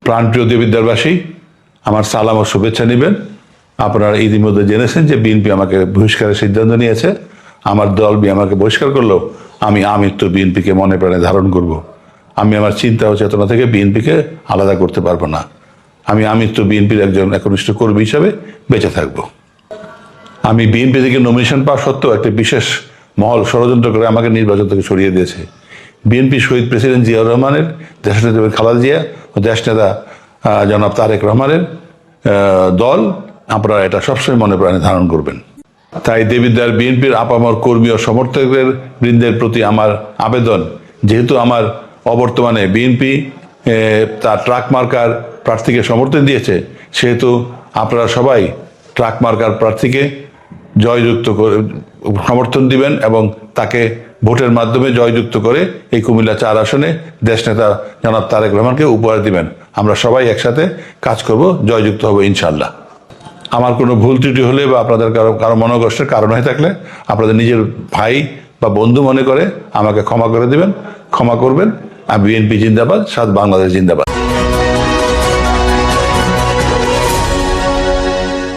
প্রাণপ্রিয় দেবিদ্বারবাসী, আমার সালাম ও শুভেচ্ছা নেবেন। আপনারা ইতিমধ্যে জেনেছেন যে বিএনপি আমাকে বহিষ্কারের সিদ্ধান্ত নিয়েছে। আমার দল আমাকে বহিষ্কার করলেও আমি আমৃত্যু বিএনপিকে মনে প্রাণে ধারণ করব। আমি আমার চিন্তা ও চেতনা থেকে বিএনপিকে আলাদা করতে পারবো না। আমি আমৃত্যু বিএনপির একজন একনিষ্ঠ কর্মী হিসাবে বেঁচে থাকব। আমি বিএনপি থেকে নমিনেশন পাওয়া সত্ত্বেও একটি বিশেষ মহল ষড়যন্ত্র করে আমাকে নির্বাচন থেকে সরিয়ে দিয়েছে। বিএনপি শহীদ প্রেসিডেন্ট জিয়াউর রহমানের, দেশনেত্রী খালেদা জিয়া ও দেশনেতা জনাব তারেক রহমানের দল। আপনারা এটা সবসময় মনে প্রাণে ধারণ করবেন। তাই দেবিদ্বার বিএনপির আপামর কর্মী ও সমর্থকদের বৃন্দের প্রতি আমার আবেদন, যেহেতু আমার অবর্তমানে বিএনপি তার ট্রাক মার্কার প্রার্থীকে সমর্থন দিয়েছে, সেহেতু আপনারা সবাই ট্রাক মার্কার প্রার্থীকে জয়যুক্ত করে সমর্থন দিবেন এবং তাকে ভোটের মাধ্যমে জয়যুক্ত করে এই কুমিল্লা 4 আসনে দেশনেতা জনাব তারেক রহমানকে উপহার দিবেন। আমরা সবাই একসাথে কাজ করব, জয়যুক্ত হব ইনশাল্লাহ। আমার কোনো ভুল ত্রুটি হলে বা আপনাদের কারো মনোকষ্টের কারণ হয়ে থাকলে আপনাদের নিজের ভাই বা বন্ধু মনে করে আমাকে ক্ষমা করে দিবেন, ক্ষমা করবেন। আর বিএনপি জিন্দাবাদ, সাথ বাংলাদেশ জিন্দাবাদ।